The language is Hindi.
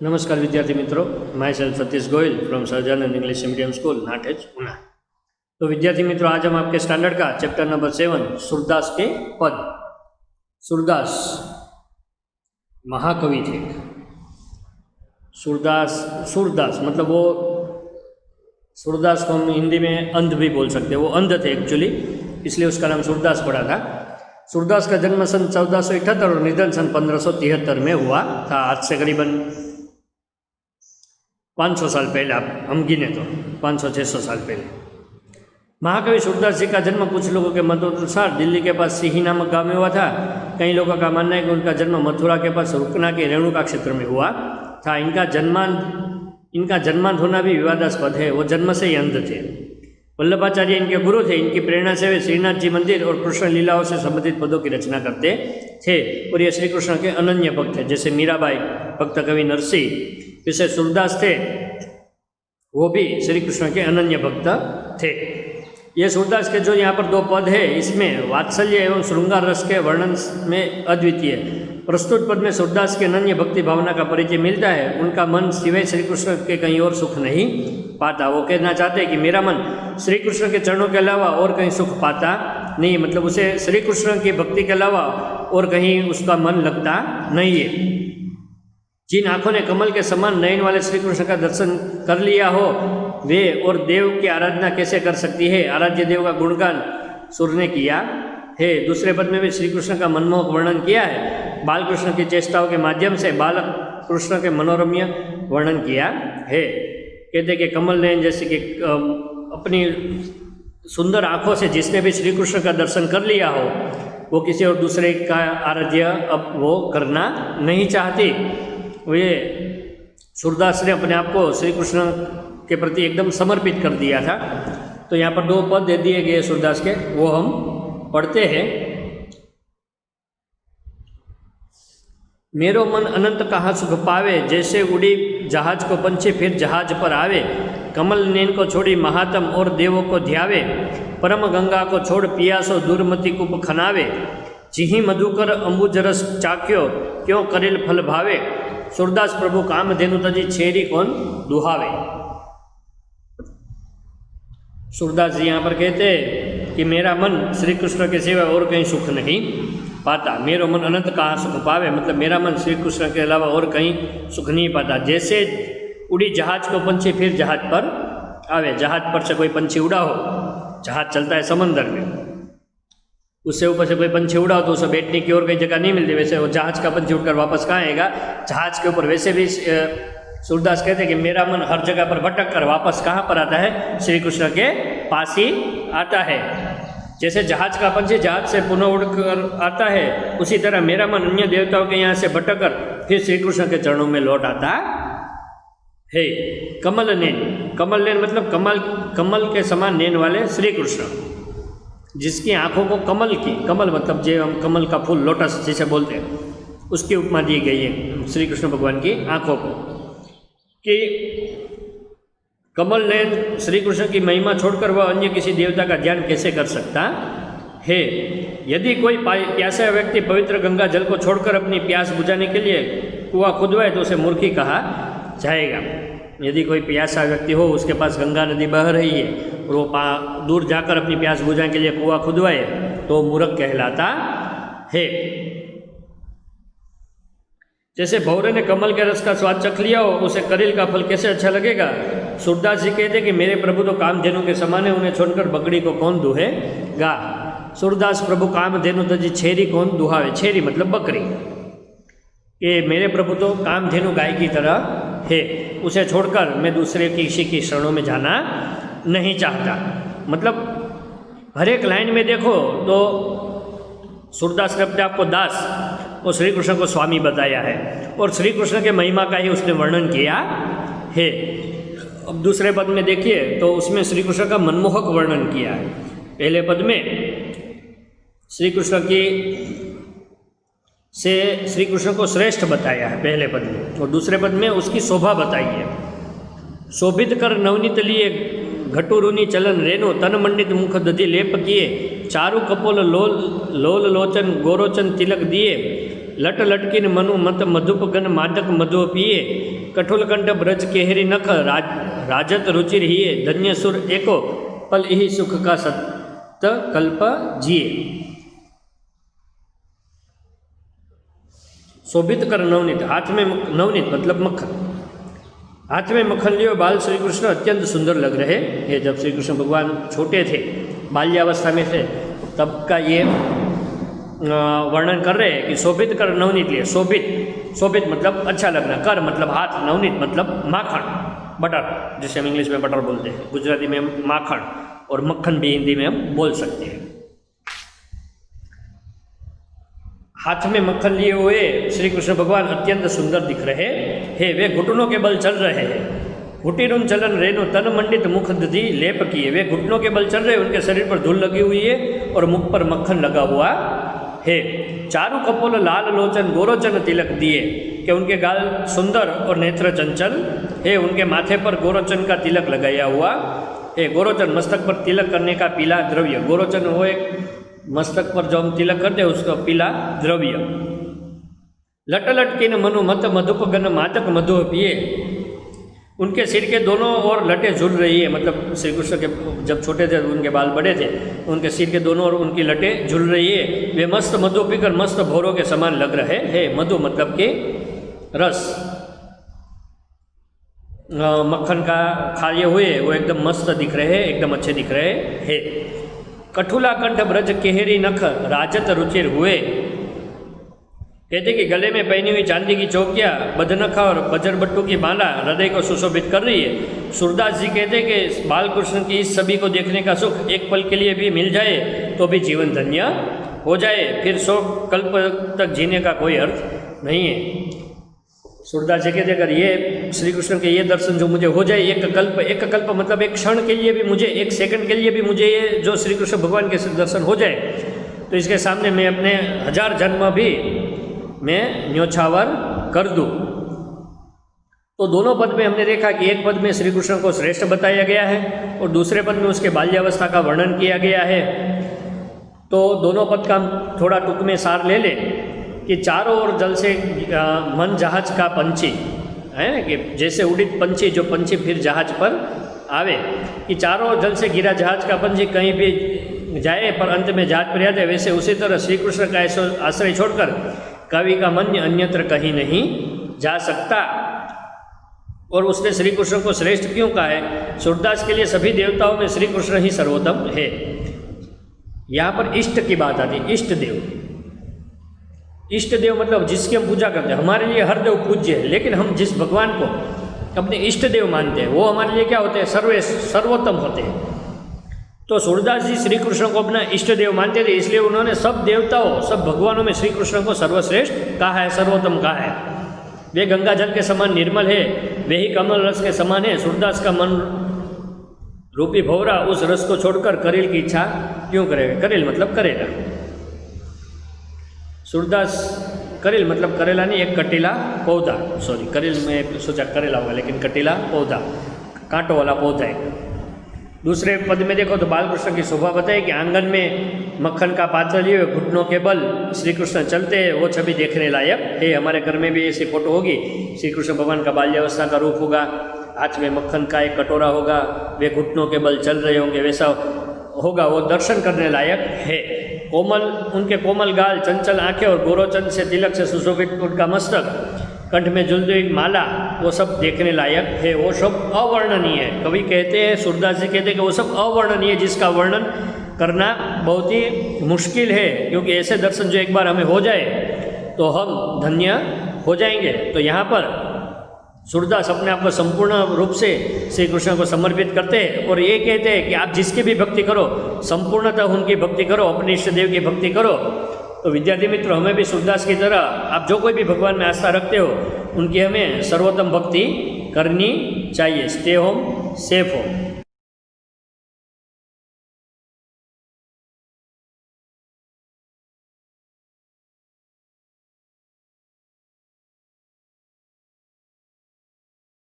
नमस्कार विद्यार्थी मित्रों, my self Satish Goyal from Sajanand English medium school नाटेज उना। तो विद्यार्थी मित्रों, आज हम आपके स्टैंडर्ड का चैप्टर नंबर 7 सूरदास के पद। सूरदास महाकवि थे। सूरदास मतलब वो सूरदास को हम हिंदी में अंध भी बोल सकते हैं। वो अंध थे एक्चुअली, इसलिए उसका नाम सूरदास पड़ा था। सूरदास का जन्म सन 1478 और निधन सन 1573 में हुआ था। आज से करीबन 500 साल पहले, आप हम गिने तो 500-600 साल पहले। महाकवि सूरदास जी का जन्म कुछ लोगों के मतानुसार दिल्ली के पास सिही नामक गांव में हुआ था। कई लोगों का मानना है कि उनका जन्म मथुरा के पास रुकना के रेणुका क्षेत्र में हुआ था। इनका जन्मांत होना भी विवादास्पद है। वो जन्म से ही अंध थे। वल्लभाचार्य इनके गुरु थे। इनकी प्रेरणा से वे श्रीनाथ जी मंदिर और कृष्ण लीलाओं से संबंधित पदों की रचना करते थे और ये श्री कृष्ण के अनन्य भक्त थे। जैसे मीराबाई भक्त कवि नरसिंह, जैसे सूरदास थे, वो भी श्री कृष्ण के अनन्य भक्त थे। ये सूरदास के जो यहाँ पर 2 पद है, इसमें वात्सल्य एवं श्रृंगार रस के वर्णन में अद्वितीय। प्रस्तुत पद में सूरदास के अनन्य भक्ति भावना का परिचय मिलता है। उनका मन सिवाय श्री कृष्ण के कहीं और सुख नहीं पाता। वो कहना चाहते हैं कि मेरा मन श्री कृष्ण के चरणों के अलावा और कहीं सुख पाता नहीं, मतलब उसे श्री कृष्ण की भक्ति के अलावा और कहीं उसका मन लगता नहीं है। जिन आँखों ने कमल के समान नयन वाले श्री कृष्ण का दर्शन कर लिया हो, वे और देव की आराधना कैसे कर सकती है। आराध्य देव का गुणगान सुर ने किया है। दूसरे पद में भी श्री कृष्ण का मनमोहक वर्णन किया है। बाल कृष्ण की चेष्टाओं के माध्यम से बाल कृष्ण के मनोरम्य वर्णन किया है। कहते कि कमल नयन जैसे कि अपनी सुंदर आँखों से जिसने भी श्री कृष्ण का दर्शन कर लिया हो, वो किसी और दूसरे का आराध्य अब वो करना नहीं चाहती। वे सूरदास ने अपने आप को श्री कृष्ण के प्रति एकदम समर्पित कर दिया था। तो यहाँ पर 2 पद दे दिए गए सूरदास के, वो हम पढ़ते हैं। मेरो मन अनंत कहाँ सुख पावे, जैसे उड़ी जहाज को पंछी फिर जहाज पर आवे। कमल नैन को छोड़ी महात्म और देवों को ध्यावे। परम गंगा को छोड़ पियासो दूरमती कूप खनावे। जिही मधुकर अंबुजरस चाक्यो, क्यों करेल फल भावे। सूरदास प्रभु काम धेनु तजी छेरी कौन दुहावे। सूरदास जी यहाँ पर कहते हैं कि मेरा मन श्री कृष्ण के सिवा और कहीं सुख नहीं पाता। मेरो मन अनंत कहाँ सुख पावे, मतलब मेरा मन श्री कृष्ण के अलावा और कहीं सुख नहीं पाता। जैसे उड़ी जहाज को पंछी फिर जहाज पर आवे। जहाज पर से कोई पंछी उड़ा हो, जहाज चलता है समंदर में, उससे ऊपर से कोई पंछी उड़ा हो तो उसे बैठने की और कहीं जगह नहीं मिलती। वैसे वो जहाज का पंछी उड़कर वापस कहाँ आएगा, जहाज के ऊपर। वैसे भी सूरदास कहते हैं कि मेरा मन हर जगह पर भटक कर वापस कहाँ पर आता है, श्री कृष्ण के पास ही आता है। जैसे जहाज का पंछी जहाज से पुनः उड़कर आता है, उसी तरह मेरा मन अन्य देवताओं के यहाँ से भटक कर फिर श्री कृष्ण के चरणों में लौट आता है। कमल नैन मतलब कमल के समान नैन वाले श्री कृष्ण, जिसकी आँखों को कमल मतलब जो हम कमल का फूल लोटस जिसे बोलते हैं, उसकी उपमा दी गई है श्री कृष्ण भगवान की आँखों को, कि कमल नयन श्री कृष्ण की महिमा छोड़कर वह अन्य किसी देवता का ध्यान कैसे कर सकता है। यदि कोई प्यासा व्यक्ति पवित्र गंगा जल को छोड़कर अपनी प्यास बुझाने के लिए कुआं खुदवाए तो उसे मूर्खी कहा जाएगा। यदि कोई प्यासा व्यक्ति हो, उसके पास गंगा नदी बह रही है और वो दूर जाकर अपनी प्यास बुझाने के लिए कुआं खुदवाए तो मूर्ख कहलाता है। जैसे भौरे ने कमल के रस का स्वाद चख लिया हो, उसे करील का फल कैसे अच्छा लगेगा। सूरदास जी कहते कि मेरे प्रभु तो कामधेनु के समान है, उन्हें छोड़कर बकरी को कौन दुहेगा। सूरदास प्रभु कामधेनु तजी छेरी कौन दुहावे। छेरी मतलब बकरी। कि मेरे प्रभु तो कामधेनु गाय की तरह है, उसे छोड़कर मैं दूसरे किसी की शरणों में जाना नहीं चाहता। मतलब हर एक लाइन में देखो तो सूरदास ने अपने आप को दास और श्री कृष्ण को स्वामी बताया है और श्री कृष्ण के महिमा का ही उसने वर्णन किया है। अब दूसरे पद में देखिए तो उसमें श्री कृष्ण का मनमोहक वर्णन किया है। पहले पद में श्री कृष्ण को श्रेष्ठ बताया है पहले पद में, और दूसरे पद में उसकी शोभा बताई है। शोभित कर नवनीत लिए घटुरुनी चलन रेनो, तन मंडित मुख दधि लेप किए। चारु कपोल लोल लोचन गोरोचन तिलक दिए। लट लटकीन मनु मत मधुप गन मादक मधु पिए कठोलकंठ ब्रज केहरी नख राजत रुचिर हिए धन्य सुर एको पल ही सुख का सत कल्प जिए। शोभित कर नवनीत, हाथ में नवनीत मतलब मक्खन, हाथ में मक्खन लियो बाल श्री कृष्ण अत्यंत सुंदर लग रहे हैं। जब श्री कृष्ण भगवान छोटे थे, बाल्यावस्था में थे, तब का ये वर्णन कर रहे हैं कि शोभित कर नवनीत लिए। शोभित, शोभित मतलब अच्छा लगना, कर मतलब हाथ, नवनीत मतलब माखन, बटर, जिसे हम इंग्लिश में बटर बोलते हैं, गुजराती में माखन, और मक्खन भी हिंदी में हम बोल सकते हैं। हाथ में मक्खन लिए हुए श्री कृष्ण भगवान अत्यंत सुंदर दिख रहे हैं। वे घुटनों के बल चल रहे हैं। घुटीरुन चलन रेणु तन मंडित मुख दधी लेप किए। वे घुटनों के बल चल रहे हैं, उनके शरीर पर धूल लगी हुई है और मुख पर मक्खन लगा हुआ है। चारु कपोल लाल लोचन गोरोचन तिलक दिए, कि उनके गाल सुंदर और नेत्र चंचल है। उनके माथे पर गोरोचन का तिलक लगाया हुआ है। गोरोचन मस्तक पर तिलक करने का पीला द्रव्य, गोरोचन वो एक मस्तक पर जो हम तिलक करते हैं उसका पीला द्रव्य। लट लटकीन मनु मत मधुप गन मादक मधु पिए, उनके सिर के दोनों ओर लटें झूल रही है। मतलब श्री कृष्ण के जब छोटे थे उनके बाल बड़े थे, उनके सिर के दोनों ओर उनकी लटें झूल रही है। वे मस्त मधु पीकर मस्त भौरों के समान लग रहे हैं। मधु मतलब कि रस, मक्खन का खाए हुए वो एकदम मस्त दिख रहे हैं, एकदम अच्छे दिख रहे हैं। कठुला कंठ ब्रज केहरी नख राजत रुचिर हुए, कहते कि गले में पहनी हुई चांदी की चौकियाँ, बदनखा और बजरबट्टू की माला हृदय को सुशोभित कर रही है। सूरदास जी कहते कि बालकृष्ण की इस छवि को देखने का सुख एक पल के लिए भी मिल जाए तो भी जीवन धन्य हो जाए, फिर 100 कल्प तक जीने का कोई अर्थ नहीं है। सूरदास जी कहते अगर ये श्री कृष्ण के ये दर्शन जो मुझे हो जाए, एक कल्प मतलब एक क्षण के लिए भी मुझे, एक सेकंड के लिए भी मुझे ये जो श्री कृष्ण भगवान के दर्शन हो जाए, तो इसके सामने मैं अपने 1000 जन्म भी मैं न्योछावर कर दूँ। तो दोनों पद में हमने देखा कि एक पद में श्री कृष्ण को श्रेष्ठ बताया गया है और दूसरे पद में उसके बाल्यावस्था का वर्णन किया गया है। तो दोनों पद का हम थोड़ा टूक में सार ले लें कि चारों ओर जल से मन जहाज का पंछी है ना, कि जैसे उड़ित पंछी, जो पंछी फिर जहाज पर आवे, कि चारों ओर जल से घिरा जहाज का पंछी कहीं भी जाए पर अंत में जहाज पर जाते, वैसे उसी तरह श्री कृष्ण का आश्रय छोड़कर कवि का मन अन्यत्र कहीं नहीं जा सकता। और उसने श्री कृष्ण को श्रेष्ठ क्यों कहा है? सूरदास के लिए सभी देवताओं में श्री कृष्ण ही सर्वोत्तम है। यहाँ पर इष्ट की बात आती है, इष्ट देव। इष्ट देव मतलब जिसकी हम पूजा करते हैं। हमारे लिए हर देव पूज्य है, लेकिन हम जिस भगवान को अपने इष्ट देव मानते हैं वो हमारे लिए क्या होते हैं? सर्वोत्तम होते हैं। तो सूरदास जी श्री कृष्ण को अपना इष्ट देव मानते थे, इसलिए उन्होंने सब देवताओं, सब भगवानों में श्री कृष्ण को सर्वश्रेष्ठ कहा है, सर्वोत्तम कहा है। वे गंगा जल के समान निर्मल है, वे ही कमल रस के समान है। सूरदास का मन रूपी भौरा उस रस को छोड़कर करेल की इच्छा क्यों करेगा? करेल मतलब करेला। सूरदास करेल मतलब करेला नहीं, एक कटीला पौधा, सॉरी करेल में सोचा करेला होगा, लेकिन कटीला पौधा, कांटों वाला पौधा है। दूसरे पद में देखो तो बालकृष्ण की शोभा बताई कि आंगन में मक्खन का पात्र लिए घुटनों के बल श्री कृष्ण चलते हैं, वो छवि देखने लायक है। हमारे घर में भी ऐसी फोटो होगी, श्री कृष्ण भगवान का बाल्यावस्था का रूप होगा, हाथ में मक्खन का एक कटोरा होगा, वे घुटनों के बल चल रहे होंगे, वैसा होगा, वो दर्शन करने लायक है। कोमल, उनके कोमल गाल, चंचल आंखें और गोरोचन से तिलक से सुशोभित उनका मस्तक, कंठ में झुलती माला, वो सब देखने लायक है, वो सब अवर्णनीय है। कवि कहते हैं, सूरदास जी कहते हैं कि वो सब अवर्णनीय, जिसका वर्णन करना बहुत ही मुश्किल है, क्योंकि ऐसे दर्शन जो एक बार हमें हो जाए तो हम धन्य हो जाएंगे। तो यहाँ पर सूरदास अपने आप को संपूर्ण रूप से श्री कृष्ण को समर्पित करते हैं और ये कहते हैं कि आप जिसकी भी भक्ति करो, संपूर्णतः उनकी भक्ति करो, अपने इष्ट देव की भक्ति करो। तो विद्यार्थी मित्रों, हमें भी सूरदास की तरह, आप जो कोई भी भगवान में आस्था रखते हो, उनकी हमें सर्वोत्तम भक्ति करनी चाहिए। स्टे होम, सेफ हो।